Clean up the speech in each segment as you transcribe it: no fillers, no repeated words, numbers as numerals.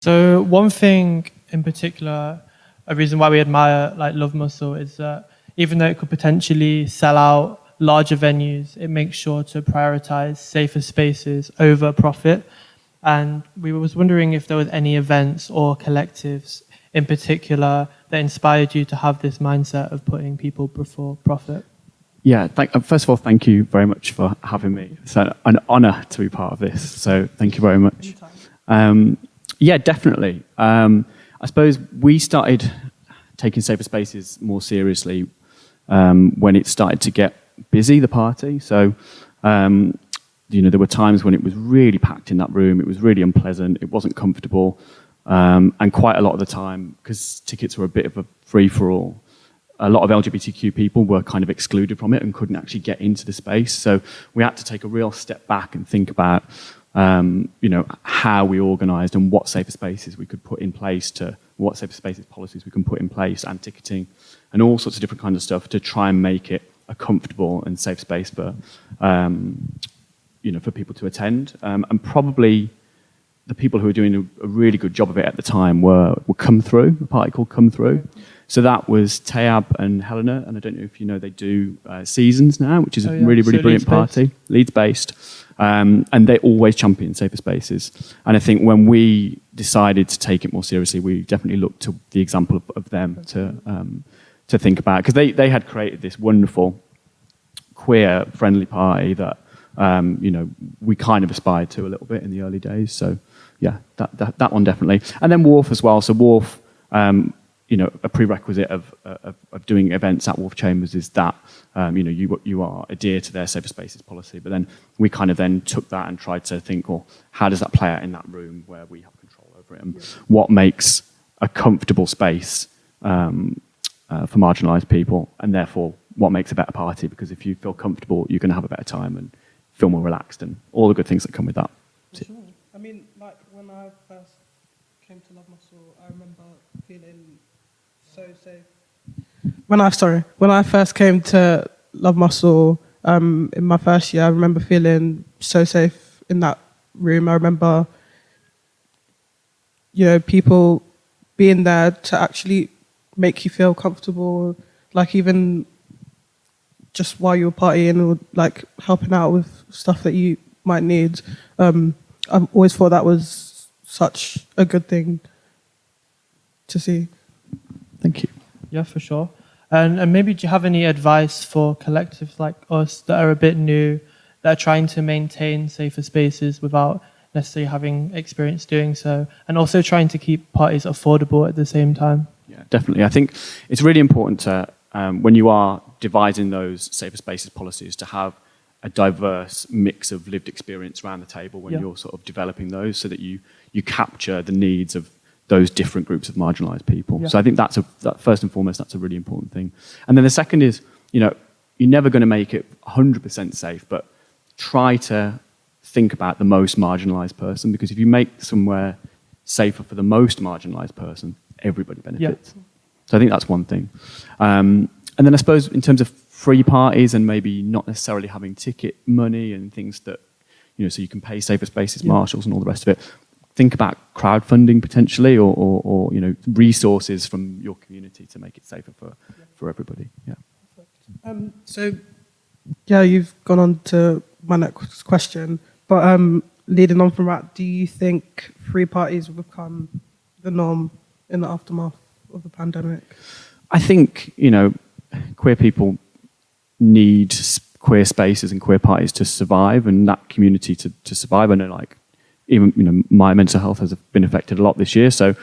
So one thing in particular, a reason why we admire like Love Muscle is that even though it could potentially sell out larger venues, it makes sure to prioritize safer spaces over profit. And we was wondering if there was any events or collectives in particular that inspired you to have this mindset of putting people before profit. Yeah, first of all, thank you very much for having me. It's an honour to be part of this, so thank you very much. Yeah, definitely. I suppose we started taking safer spaces more seriously when it started to get busy, the party. So, there were times when it was really packed in that room, it was really unpleasant, it wasn't comfortable, and quite a lot of the time, because tickets were a bit of a free-for-all, a lot of LGBTQ people were kind of excluded from it and couldn't actually get into the space. So we had to take a real step back and think about, how we organised and what safer spaces we could put in place what safer spaces policies we can put in place, and ticketing, and all sorts of different kinds of stuff to try and make it a comfortable and safe space for, for people to attend. And probably the people who were doing a really good job of it at the time were Come Through, a party called Come Through. So that was Tayab and Helena, and I don't know if you know, they do Seasons now, which is a really brilliant party, Leeds-based. And they always champion safer spaces. And I think when we decided to take it more seriously, we definitely looked to the example of them to think about, because they had created this wonderful queer-friendly party that we kind of aspired to a little bit in the early days. So yeah, that one definitely. And then Wharf as well. So Wharf, a prerequisite of doing events at Wharf Chambers is that you are adhere to their safer spaces policy. But then we kind of then took that and tried to think, well, how does that play out in that room where we have control over it, and what makes a comfortable space for marginalised people, and therefore what makes a better party? Because if you feel comfortable, you're going to have a better time and feel more relaxed, and all the good things that come with that. Sure. I mean, like when I first came to Love Muscle, I remember feeling so safe. When I first came to Love Muscle in my first year, I remember feeling so safe in that room. I remember, people being there to actually make you feel comfortable, like even just while you were partying, or like helping out with stuff that you might need. I've always thought that was such a good thing to see. Thank you. Yeah, for sure. And maybe do you have any advice for collectives like us that are a bit new, that are trying to maintain safer spaces without necessarily having experience doing so, and also trying to keep parties affordable at the same time? Yeah, definitely. I think it's really important to, when you are devising those safer spaces policies, to have a diverse mix of lived experience around the table when you're sort of developing those, so that you capture the needs of those different groups of marginalised people. Yeah. So I think that first and foremost, that's a really important thing. And then the second is, you're never going to make it 100% safe, but try to think about the most marginalised person, because if you make somewhere safer for the most marginalised person, everybody benefits. Yeah. So I think that's one thing. And then I suppose in terms of free parties and maybe not necessarily having ticket money and things that, so you can pay safer spaces, marshals and all the rest of it, think about crowdfunding potentially, or resources from your community to make it safer for everybody. Yeah. So you've gone on to my next question, but leading on from that, do you think free parties will become the norm in the aftermath of the pandemic? I think queer people need queer spaces and queer parties to survive, and that community to survive. I know, even my mental health has been affected a lot this year. So,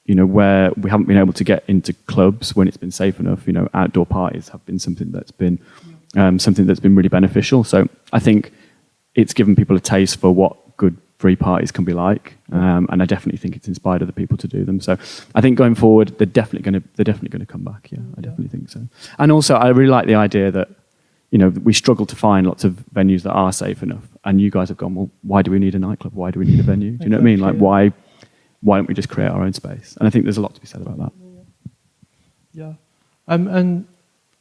where we haven't been able to get into clubs when it's been safe enough, outdoor parties have been something that's been really beneficial. So I think it's given people a taste for what good free parties can be like, and I definitely think it's inspired other people to do them. So I think going forward, they're definitely going to come back. Yeah, I definitely think so. And also, I really like the idea that we struggle to find lots of venues that are safe enough, and you guys have gone, well, why do we need a nightclub? Why do we need a venue? Do you know what I mean? Like, why don't we just create our own space? And I think there's a lot to be said about that. Yeah. And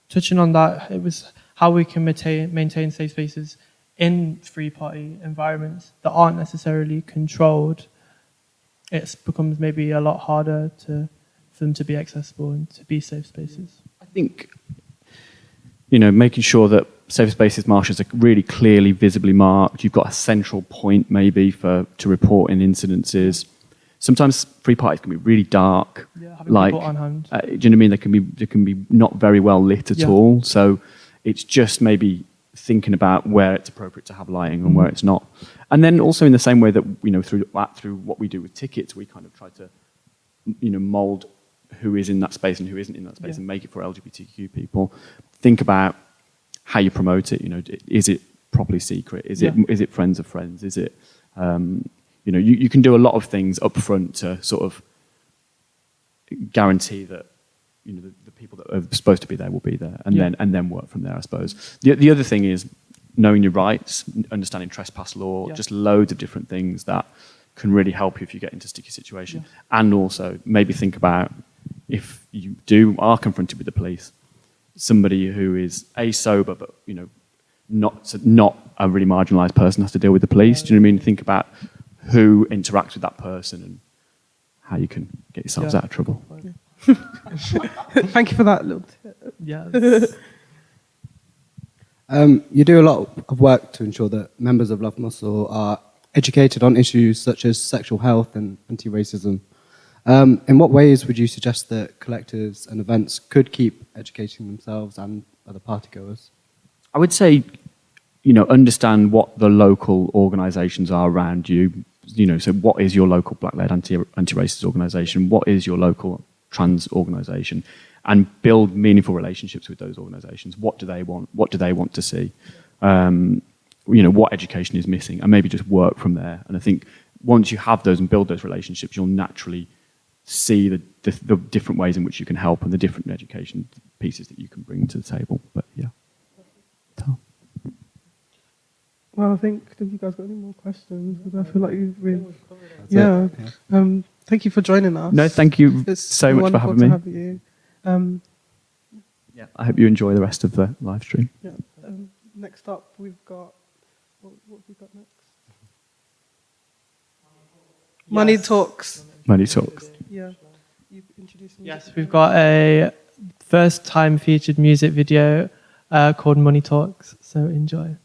touching on that, it was how we can maintain safe spaces in free party environments that aren't necessarily controlled. it becomes maybe a lot harder for them to be accessible and to be safe spaces. I think, making sure that safe spaces marshals are really clearly, visibly marked. You've got a central point maybe to report in incidences. Sometimes free parties can be really dark. Yeah, having people on hand. Do you know what I mean? They can be not very well lit at all. So it's just maybe thinking about where it's appropriate to have lighting and where it's not. And then also in the same way that, through what we do with tickets, we kind of try to, mold who is in that space and who isn't in that space and make it for LGBTQ people. Think about how you promote it. Is it properly secret? Is it friends of friends? Is it, you can do a lot of things up front to sort of guarantee that, the people that are supposed to be there will be there, and then work from there, I suppose. The other thing is knowing your rights, understanding trespass law, just loads of different things that can really help you if you get into a sticky situation. And also maybe think about, if you are confronted with the police, somebody who is sober but not a really marginalised person has to deal with the police. Do you know what I mean? Think about who interacts with that person and how you can get yourselves out of trouble. Thank you for that little tip. Yeah. You do a lot of work to ensure that members of Love Muscle are educated on issues such as sexual health and anti-racism. In what ways would you suggest that collectives and events could keep educating themselves and other partygoers? I would say, understand what the local organisations are around you. So what is your local black-led anti-racist organisation? What is your local trans organisation? And build meaningful relationships with those organisations. What do they want? What do they want to see? What education is missing? And maybe just work from there. And I think once you have those and build those relationships, you'll naturally see the different ways in which you can help and the different education pieces that you can bring to the table. But yeah. Well, I think, have you guys got any more questions? Because I feel like you've really... Yeah. Thank you for joining us. No, thank you It's so much for having me. wonderful to have you. Yeah, I hope you enjoy the rest of the live stream. Yeah. Next up, we've got... What have we got next? Money Talks. Money Talks. Yeah. You introduce me. Yes, we've got a first time featured music video called Money Talks, so enjoy.